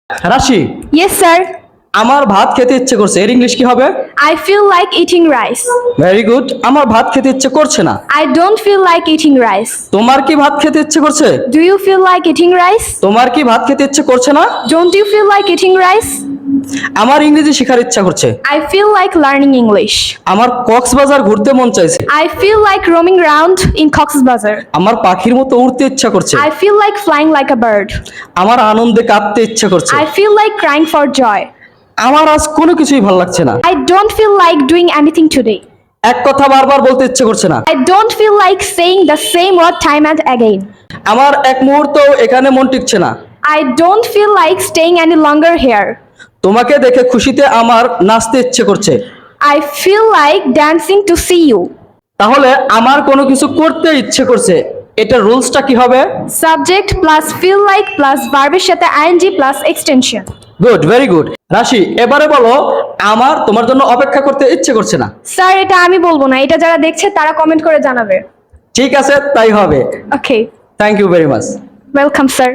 রাশি, Yes, sir. আমার ভাত খেতে ইচ্ছে করছে, এর ইংলিশ কি হবে? I feel like eating rice. Very good. আমার ভাত খেতে ইচ্ছে করছে না। I don't feel like eating rice. তোমার কি ভাত খেতে ইচ্ছে করছে? Do you feel like eating rice? তোমার কি ভাত খেতে ইচ্ছে করছে না? Don't you feel like eating rice? আমার ইংরেজি শেখার ইচ্ছা করছে। I feel like learning English. আমার কক্সবাজার ঘুরতে মন চাইছে। I feel like roaming around in Cox's Bazar. আমার পাখির মতো উড়তে ইচ্ছা করছে। I feel like flying like a bird. আমার আনন্দে কাঁদতে ইচ্ছা করছে। I feel like crying for joy. আমার আজ কোনো কিছুই ভালো লাগছে না। I don't feel like doing anything today. এক কথা বারবার বলতে ইচ্ছে করছে না। I don't feel like saying the same word time and again. আমার এক মুহূর্ত এখানে মন টিকছে না। I don't feel like staying any longer here. তোমাকে দেখে খুশিতে আমার নাচতে ইচ্ছে করছে। I feel like dancing to see you. তাহলে আমার কোনো কিছু করতে ইচ্ছে করছে, এটা রুলসটা কি হবে? Subject plus feel like plus verb এর সাথে ing plus extension. Good, very good. রাশি, এবারে বলো আমার তোমার জন্য অপেক্ষা করতে ইচ্ছে করছে না। স্যার, এটা আমি বলবো না, এটা যারা দেখছে তারা কমেন্ট করে জানাবে। ঠিক আছে, তাই হবে। Okay, thank you very much. welcome sir.